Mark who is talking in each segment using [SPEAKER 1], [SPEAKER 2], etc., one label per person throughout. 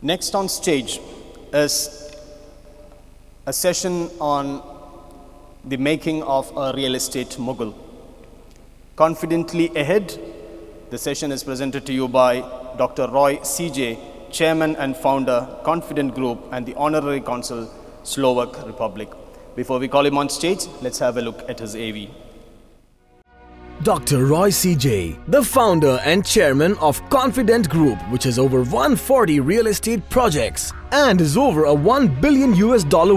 [SPEAKER 1] Next on stage is a session on the making of a real estate mogul. Confidently ahead, the session is presented to you by Dr. Roy CJ, Chairman and Founder, Confident Group, and the Honorary Consul, Slovak Republic. Before we call him on stage, let's have a look at his AV.
[SPEAKER 2] Dr. Roy CJ, the founder and chairman of Confident Group, which has over 140 real estate projects and is over a $1 billion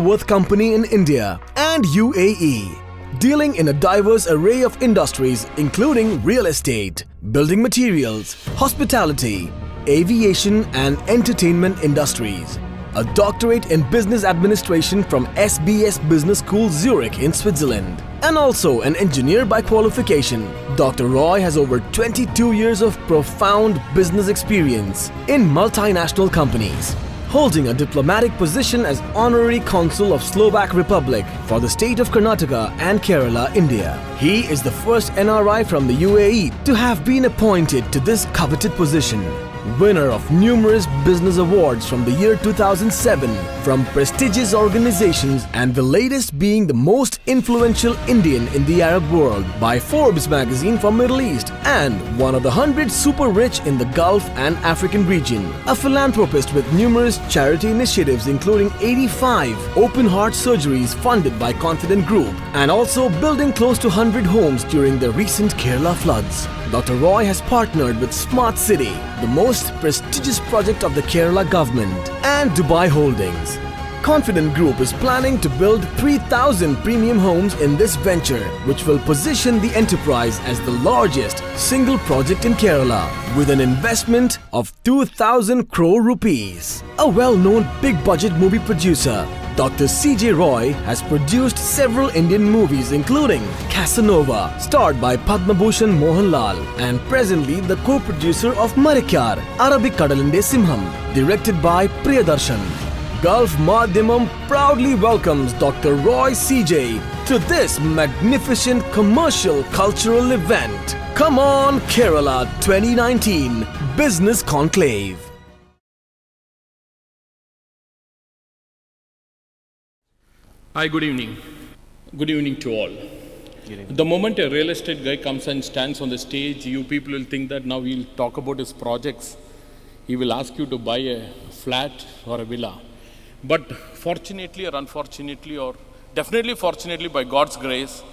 [SPEAKER 2] worth company in India and UAE, dealing in a diverse array of industries including real estate, building materials, hospitality, aviation and entertainment industries. A doctorate in business administration from SBS Business School Zurich in Switzerland, and also an engineer by qualification. Dr. Roy has over 22 years of profound business experience in multinational companies, holding a diplomatic position as Honorary Consul of Slovak Republic for the state of Karnataka and Kerala, India. He is the first NRI from the UAE to have been appointed to this coveted position. Winner of numerous business awards from the year 2007 from prestigious organizations, and the latest being the most influential Indian in the Arab world by Forbes magazine for Middle East, and one of the 100 super rich in the Gulf and African region. A philanthropist with numerous charity initiatives including 85 open heart surgeries funded by Confident Group, and also building close to 100 homes during the recent Kerala floods. Dr. Roy has partnered with Smart City, the most prestigious project of the Kerala government, and Dubai Holdings. Confident Group is planning to build 3,000 premium homes in this venture, which will position the enterprise as the largest single project in Kerala, with an investment of 2,000 crore rupees. A well-known big-budget movie producer, Dr. CJ Roy has produced several Indian movies including Casanova, starred by Padma Bhushan Mohanlal, and presently the co-producer of Marikyar, Arabic Kadalinde Simham, directed by Priyadarshan. Gulf Madhyamam proudly welcomes Dr. Roy CJ to this magnificent commercial cultural event. Come on Kerala 2019 Business Conclave.
[SPEAKER 3] Hi, good evening. Good evening to all. The moment a real estate guy comes and stands on the stage, you people will think that now he'll talk about his projects. He will ask you to buy a flat or a villa. But fortunately or unfortunately, or definitely fortunately by God's grace,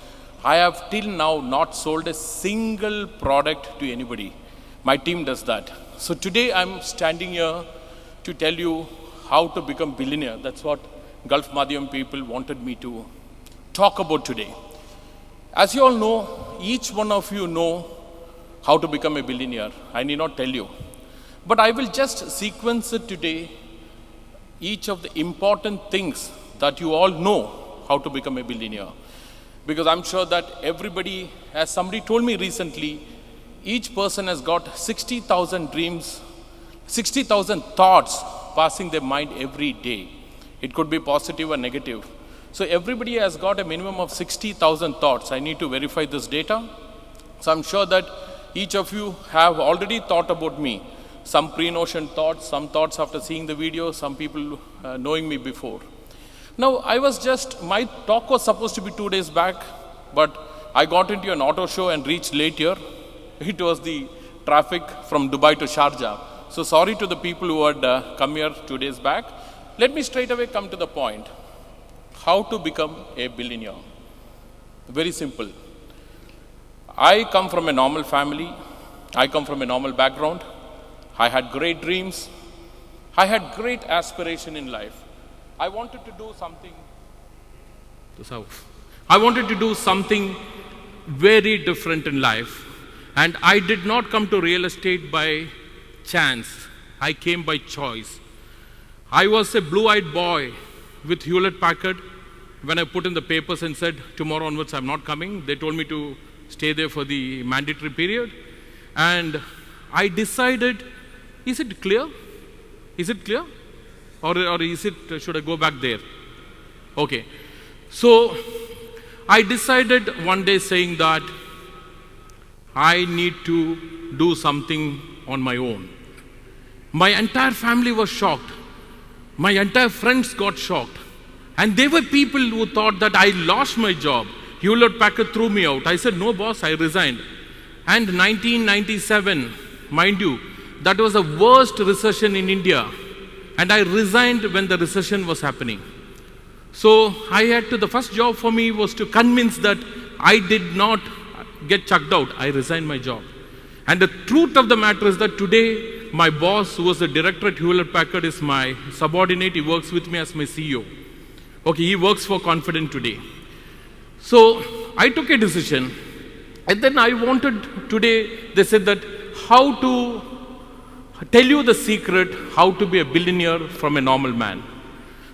[SPEAKER 3] I have till now not sold a single product to anybody. My team does that. So today I'm standing here to tell you how to become billionaire. That's what Gulf Madhyam people wanted me to talk about today. As you all know, each one of you know how to become a billionaire. I need not tell you. But I will just sequence it today, each of the important things that you all know how to become a billionaire. Because I'm sure that everybody, as somebody told me recently, each person has got 60,000 dreams, 60,000 thoughts passing their mind every day. It could be positive or negative. So everybody has got a minimum of 60,000 thoughts. I need to verify this data. So I'm sure that each of you have already thought about me. Some pre-notion thoughts, some thoughts after seeing the video, some people knowing me before. Now, my talk was supposed to be 2 days back, but I got into an auto show and reached late here. It was the traffic from Dubai to Sharjah. So sorry to the people who had come here 2 days back. Let me straight away come to the point. How to become a billionaire? Very simple. I come from a normal family. I come from a normal background. I had great dreams. I had great aspiration in life. I wanted to do something. I wanted to do something very different in life. And I did not come to real estate by chance. I came by choice. I was a blue-eyed boy with Hewlett-Packard. When I put in the papers and said, tomorrow onwards I'm not coming, they told me to stay there for the mandatory period. And I decided, is it clear? Is it clear? Or is it, should I go back there? Okay. So I decided one day saying that I need to do something on my own. My entire family was shocked. My entire friends got shocked. And there were people who thought that I lost my job. Hewlett Packard threw me out. I said, no boss, I resigned. And 1997, mind you, that was the worst recession in India. And I resigned when the recession was happening. So the first job for me was to convince that I did not get chucked out. I resigned my job. And the truth of the matter is that today, my boss, who was the director at Hewlett Packard, is my subordinate. He works with me as my CEO. Okay, he works for Confident today. So I took a decision. And then I wanted today, they said that how to tell you the secret, how to be a billionaire from a normal man.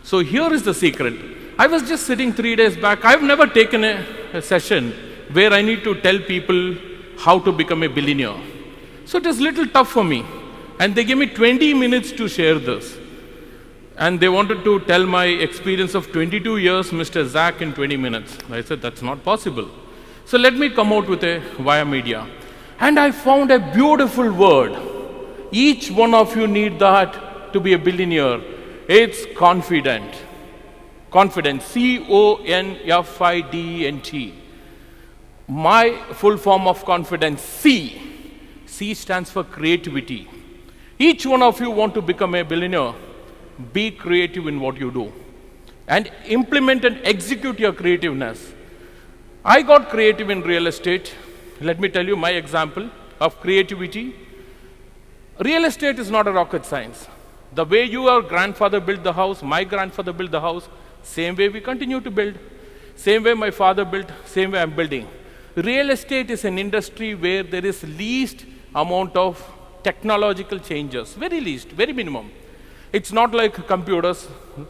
[SPEAKER 3] So here is the secret. I was just sitting 3 days back. I've never taken a session where I need to tell people how to become a billionaire. So it is a little tough for me. And they gave me 20 minutes to share this. And they wanted to tell my experience of 22 years, Mr. Zach, in 20 minutes. I said, that's not possible. So let me come out with a via media. And I found a beautiful word. Each one of you need that to be a billionaire. It's confident. Confident. C-O-N-F-I-D-E-N-T. My full form of confidence, C. C stands for creativity. Each one of you want to become a billionaire. Be creative in what you do. And implement and execute your creativeness. I got creative in real estate. Let me tell you my example of creativity. Real estate is not a rocket science. The way your grandfather built the house, my grandfather built the house, same way we continue to build. Same way my father built, same way I'm building. Real estate is an industry where there is least amount of technological changes, very least, very minimum. It's not like computers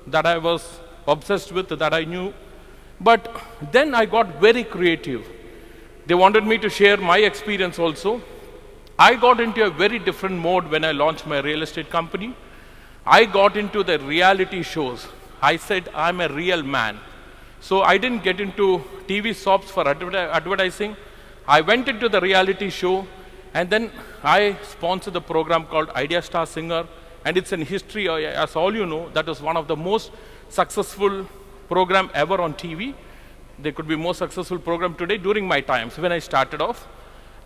[SPEAKER 3] that I was obsessed with, that I knew. But then I got very creative. They wanted me to share my experience also. I got into a very different mode when I launched my real estate company. I got into the reality shows. I said, I'm a real man. So I didn't get into TV soaps for advertising. I went into the reality show, and then I sponsored the program called Idea Star Singer. And it's in history, as all you know, that was one of the most successful program ever on TV. There could be more successful program today during my times when I started off.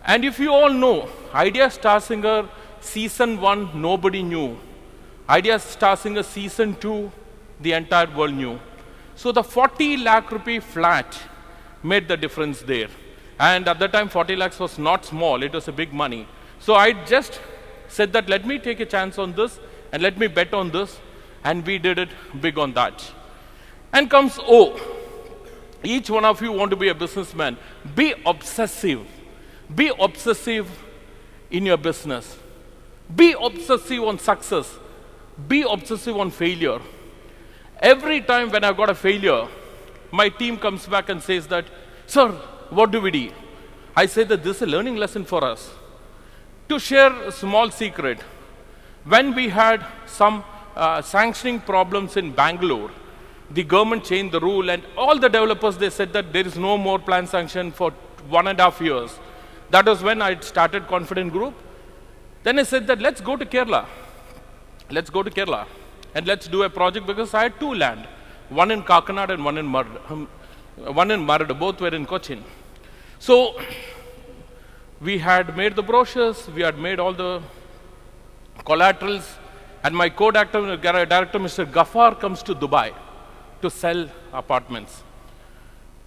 [SPEAKER 3] And if you all know, Idea Star Singer season 1, nobody knew. Idea Star Singer season 2, the entire world knew. So the 40 lakh rupee flat made the difference there. And at that time, 40 lakhs was not small, it was a big money. So I just said that let me take a chance on this and let me bet on this. And we did it big on that. And comes O. Each one of you want to be a businessman. Be obsessive. Be obsessive in your business. Be obsessive on success. Be obsessive on failure. Every time when I've got a failure, my team comes back and says that, sir, what do we do? I say that this is a learning lesson for us. To share a small secret, when we had some sanctioning problems in Bangalore, the government changed the rule, and all the developers, they said that there is no more plan sanction for 1.5 years. That was when I started Confident Group. Then I said that let's go to Kerala. Let's go to Kerala and let's do a project, because I had 2 land, one in Kakinad and one in Marad, both were in Cochin. So we had made the brochures, we had made all the collaterals, and my co-director, Mr. Ghaffar, comes to Dubai to sell apartments.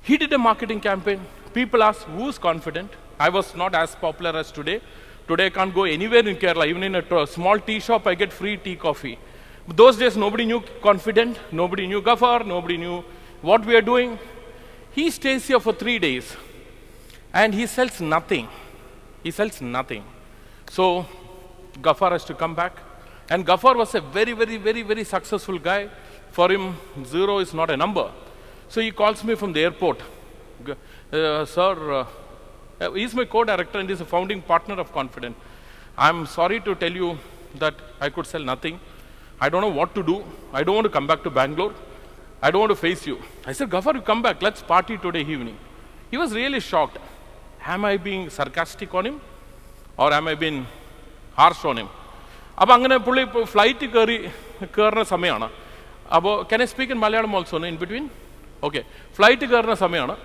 [SPEAKER 3] He did a marketing campaign. People asked, who's Confident? I was not as popular as today. Today I can't go anywhere in Kerala. Even in a small tea shop, I get free tea, coffee. But those days, nobody knew Confident, nobody knew Ghaffar, nobody knew what we are doing. He stays here for 3 days, and he sells nothing. He sells nothing. So Ghaffar has to come back. And Ghaffar was a very, very, very, very successful guy. For him, 0 is not a number. So he calls me from the airport. Sir, he's my co-director and he's a founding partner of Confident. I'm sorry to tell you that I could sell nothing. I don't know what to do. I don't want to come back to Bangalore. I don't want to face you. I said, Ghaffar, you come back. Let's party today evening. He was really shocked. Am I being sarcastic on him? Or am I being harsh on him? അപ്പോൾ അങ്ങനെ പുള്ളി flight കയറുന്ന സമയമാണ്. Can I speak in Malayalam also, no, in between? Okay. Flight karna samayana.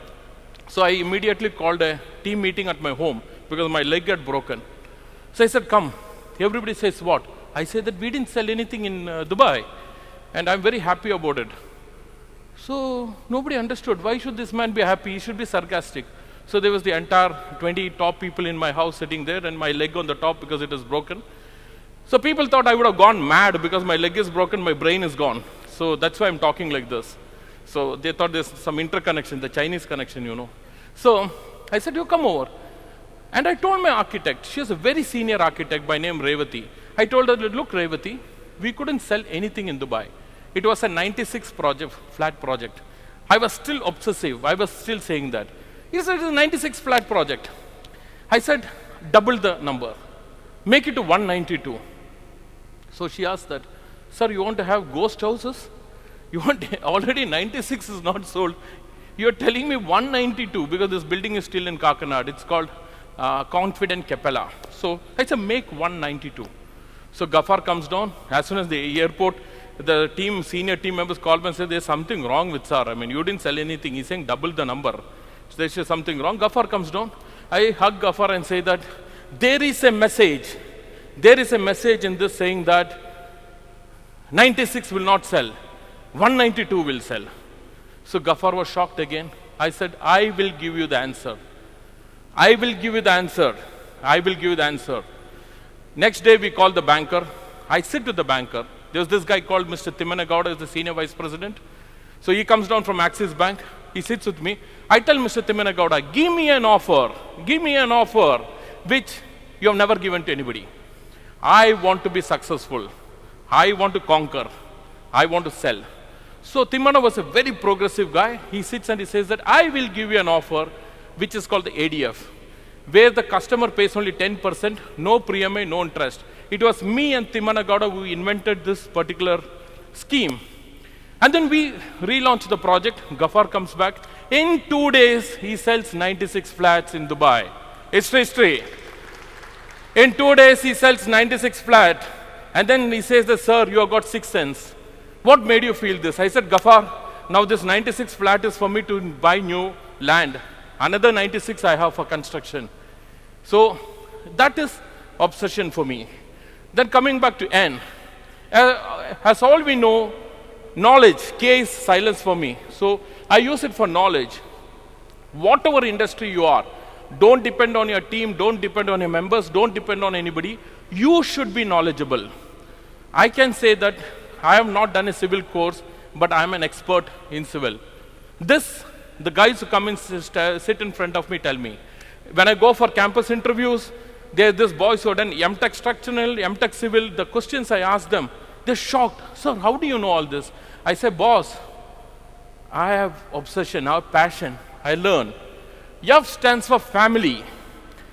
[SPEAKER 3] So I immediately called a team meeting at my home because my leg got broken. So I said, come. Everybody says, what? I said that we didn't sell anything in Dubai. And I'm very happy about it. So nobody understood. Why should this man be happy? He should be sarcastic. So there was the entire 20 top people in my house sitting there and my leg on the top because it is broken. So people thought I would have gone mad because my leg is broken, my brain is gone. So that's why I'm talking like this. So they thought there's some interconnection, the Chinese connection, you know. So I said, you come over. And I told my architect, she was a very senior architect by name Revati. I told her, look Revati, we couldn't sell anything in Dubai. It was a 96 project, flat project. I was still obsessive. I was still saying that. He said, it's a 96 flat project. I said, double the number. Make it to 192. So she asked that, sir, you want to have ghost houses? You want already 96 is not sold. You're telling me 192 because this building is still in Kakanad. It's called Confident Capella. So I said, make 192. So Ghaffar comes down. As soon as the airport, the team, senior team members called me and said, there's something wrong with sir. I mean, you didn't sell anything. He's saying double the number. So there's something wrong. Ghaffar comes down. I hug Ghaffar and say that there is a message. There is a message in this saying that 96 will not sell. 192 will sell. So Ghaffar was shocked again. I said, I will give you the answer. I will give you the answer. I will give you the answer. Next day we called the banker. I sit with the banker. There was this guy called Mr. Timmanagowda, is the senior vice president. So he comes down from Axis Bank. He sits with me. I tell Mr. Timmanagowda, give me an offer which you have never given to anybody. I want to be successful. I want to conquer. I want to sell. So Timmana was a very progressive guy. He sits and he says that I will give you an offer which is called the ADF, where the customer pays only 10%, no pre-MI, no interest. It was me and Timmanagowda who invented this particular scheme. And then we relaunched the project. Ghaffar comes back. In 2 days, he sells 96 flats in Dubai. It's history. In 2 days, he sells 96 flats. And then he says, that, sir, you have got 6 cents. What made you feel this? I said, Ghaffar, now this 96 flat is for me to buy new land. Another 96 I have for construction. So that is obsession for me. Then coming back to N, as all we know, knowledge, K is silence for me. So I use it for knowledge. Whatever industry you are, don't depend on your team, don't depend on your members, don't depend on anybody. You should be knowledgeable. I can say that I have not done a civil course, but I am an expert in civil. This, the guys who come and sit in front of me tell me. When I go for campus interviews, there are these boys who have done MTech structural, MTech civil. The questions I ask them, they're shocked. Sir, how do you know all this? I say, boss, I have obsession, I have passion, I learn. F stands for family.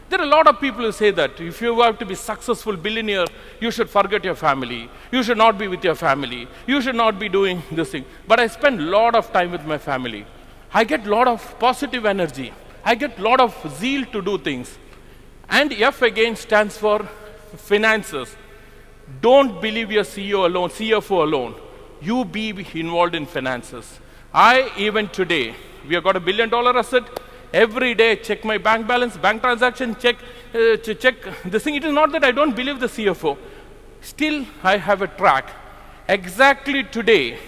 [SPEAKER 3] There are a lot of people who say that if you have to be successful billionaire, you should forget your family. You should not be with your family. You should not be doing this thing. But I spend a lot of time with my family. I get a lot of positive energy. I get a lot of zeal to do things. And F again stands for finances. Don't believe your CEO alone, CFO alone. You be involved in finances. Even today, we have got $1 billion asset. Every day, check my bank balance, bank transaction, check this thing. It is not that I don't believe the CFO. Still, I have a track. Exactly today,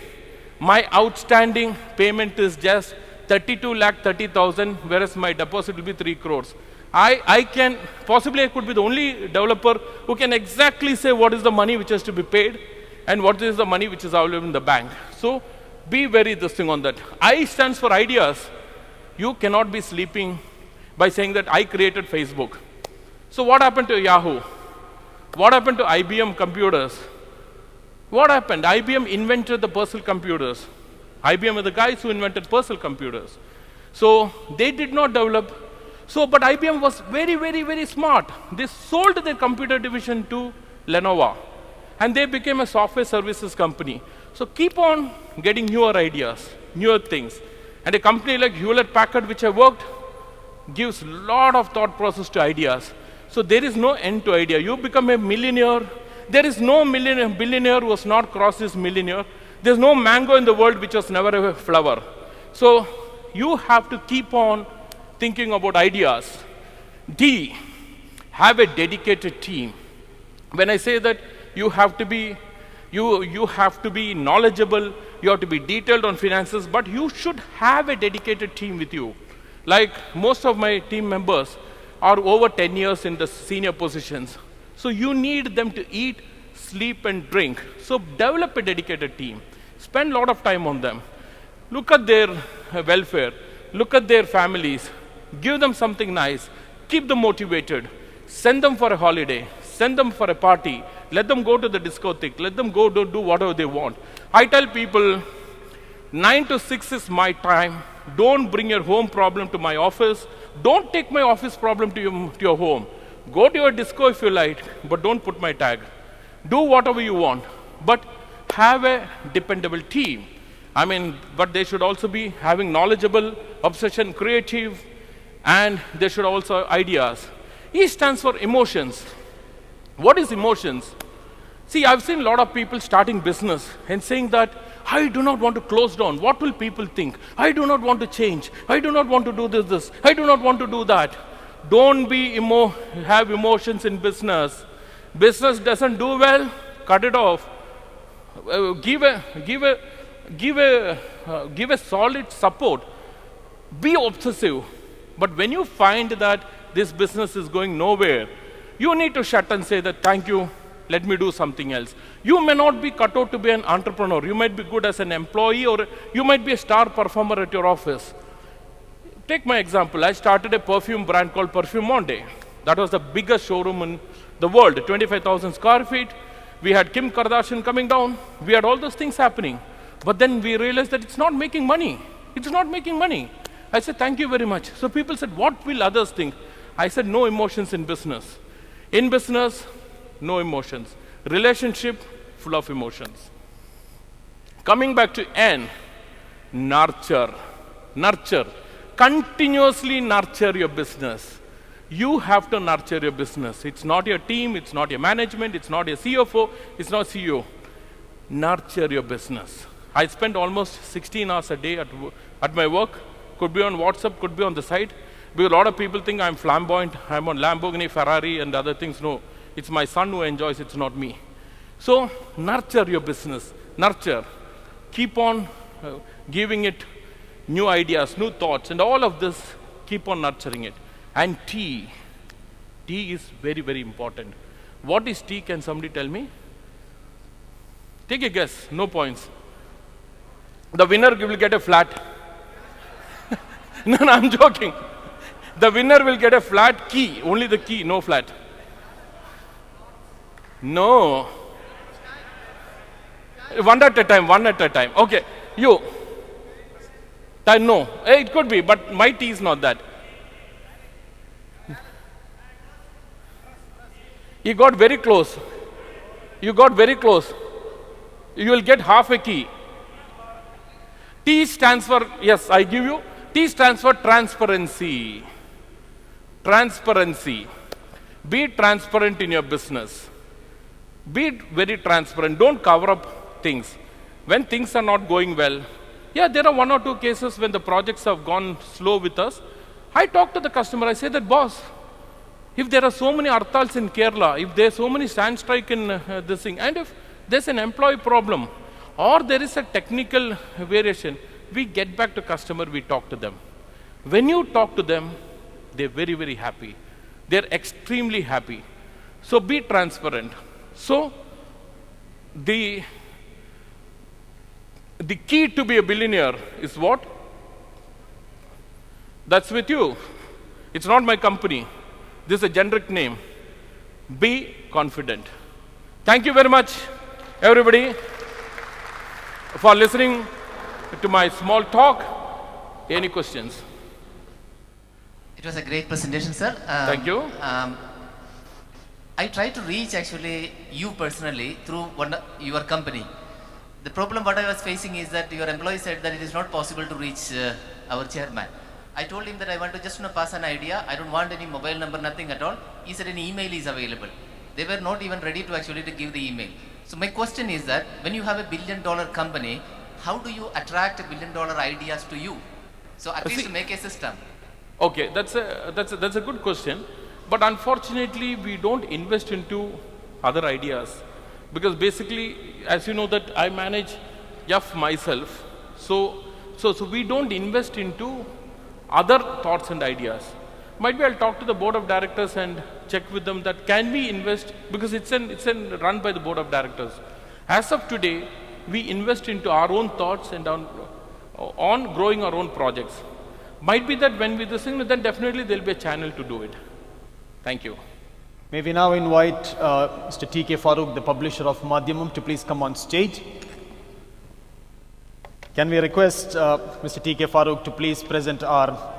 [SPEAKER 3] my outstanding payment is just 32,30,000, whereas my deposit will be 3 crores. I can, possibly I could be the only developer who can exactly say what is the money which has to be paid and what is the money which is available in the bank. So, be very this thing on that. I stands for ideas. You cannot be sleeping by saying that I created Facebook. So what happened to Yahoo? What happened to IBM computers? What happened? IBM invented the personal computers. IBM are the guys who invented personal computers. So they did not develop. So, but IBM was very, very, very smart. They sold their computer division to Lenovo. And they became a software services company. So keep on getting newer ideas, newer things. And a company like Hewlett-Packard, which I worked, gives a lot of thought process to ideas. So there is no end to idea. You become a millionaire. There is no billionaire who has not crossed this millionaire. There's no mango in the world which was never a flower. So you have to keep on thinking about ideas. D, have a dedicated team. When I say that you have to be knowledgeable, you have to be detailed on finances, but you should have a dedicated team with you. Like most of my team members are over 10 years in the senior positions. So you need them to eat, sleep, and drink. So develop a dedicated team. Spend a lot of time on them. Look at their welfare. Look at their families. Give them something nice. Keep them motivated. Send them for a holiday. Send them for a party. Let them go to the discotheque. Let them go do whatever they want. I tell people, 9 to 6 is my time. Don't bring your home problem to my office. Don't take my office problem to your home. Go to your disco if you like, but don't put my tag. Do whatever you want, but have a dependable team. But they should also be having knowledgeable, obsession, creative, and they should also have ideas. E stands for emotions. What is emotions? See, I've seen a lot of people starting business and saying that, I do not want to close down. What will people think? I do not want to change. I do not want to do this. I do not want to do that. Don't have emotions in business. Business doesn't do well, cut it off. Give a solid support. Be obsessive. But when you find that this business is going nowhere, you need to shut and say that, thank you, let me do something else. You may not be cut out to be an entrepreneur. You might be good as an employee, or you might be a star performer at your office. Take my example. I started a perfume brand called Perfume Monday. That was the biggest showroom in the world, 25,000 square feet. We had Kim Kardashian coming down. We had all those things happening. But then we realized that it's not making money. It's not making money. I said, thank you very much. So people said, what will others think? I said, no emotions in business. In business, no emotions. Relationship, full of emotions. Coming back to N, nurture. Nurture. Continuously nurture your business. You have to nurture your business. It's not your team, it's not your management, it's not your CFO, it's not CEO. Nurture your business. I spend almost 16 hours a day at my work. Could be on WhatsApp, could be on the site. Because a lot of people think I'm flamboyant, I'm on Lamborghini, Ferrari, and other things. No, it's my son who enjoys, it's not me. So, nurture your business. Nurture. Keep on giving it new ideas, new thoughts, and all of this, keep on nurturing it. And T. T is very, very important. What is T? Can somebody tell me? Take a guess, no points. The winner will get a flat. No, I'm joking. The winner will get a flat key, only the key, no flat. No. One at a time. Okay, you. No, it could be, but my T is not that. You got very close. You will get half a key. T stands for, yes, I give you. T stands for transparency. Transparency. Be transparent in your business. Be very transparent. Don't cover up things. When things are not going well, yeah, there are 1 or 2 cases when the projects have gone slow with us. I talk to the customer. I say that, boss, if there are so many Artals in Kerala, if there are so many sand strike in this thing, and if there's an employee problem, or there is a technical variation, we get back to customer, we talk to them. When you talk to them, they're very, very happy. They're extremely happy. So be transparent. So the key to be a billionaire is what? That's with you. It's not my company. This is a generic name. Be confident. Thank you very much, everybody, for listening to my small talk. Any questions?
[SPEAKER 4] It was a great presentation, sir.
[SPEAKER 3] Thank you.
[SPEAKER 4] I tried to reach actually you personally through your company. The problem what I was facing is that your employee said that it is not possible to reach our chairman. I told him that I want to just pass an idea. I don't want any mobile number, nothing at all. He said an email is available. They were not even ready to actually to give the email. So my question is that when you have a $1 billion company, how do you attract $1 billion ideas to you? So at least to make a system.
[SPEAKER 3] Okay, that's a good question. But unfortunately, we don't invest into other ideas. Because basically, as you know that I manage F myself. So we don't invest into other thoughts and ideas. Might be I'll talk to the board of directors and check with them that can we invest, because it's run by the board of directors. As of today, we invest into our own thoughts and on growing our own projects. Might be that when we listen, then definitely there'll be a channel to do it. Thank you.
[SPEAKER 1] May we now invite Mr. T.K. Farooq, the publisher of Madhyamam, to please come on stage. Can we request Mr. T.K. Farooq to please present our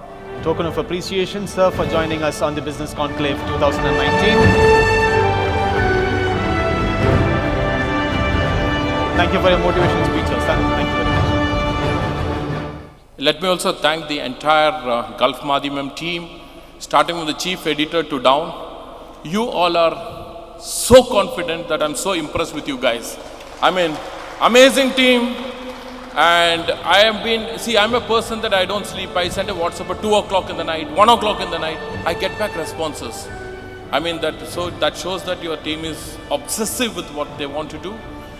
[SPEAKER 1] token of appreciation, sir, for joining us on the Business Conclave 2019. Thank you for your motivational speech, sir. Thank you very much.
[SPEAKER 3] Let me also thank the entire Gulf Madhyamam team, starting with the chief editor to down. You all are so confident that I'm so impressed with you guys. I mean, amazing team. And I'm a person that I don't sleep. I send a WhatsApp at 2 o'clock in the night, 1 o'clock in the night. I get back responses. I mean, that shows that your team is obsessive with what they want to do.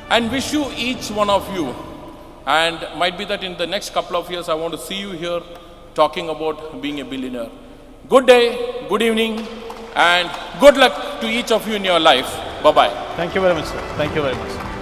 [SPEAKER 3] And wish you, each one of you, and might be that in the next couple of years, I want to see you here talking about being a billionaire. Good day, good evening, and good luck to each of you in your life. Bye-bye.
[SPEAKER 1] Thank you very much, sir. Thank you very much.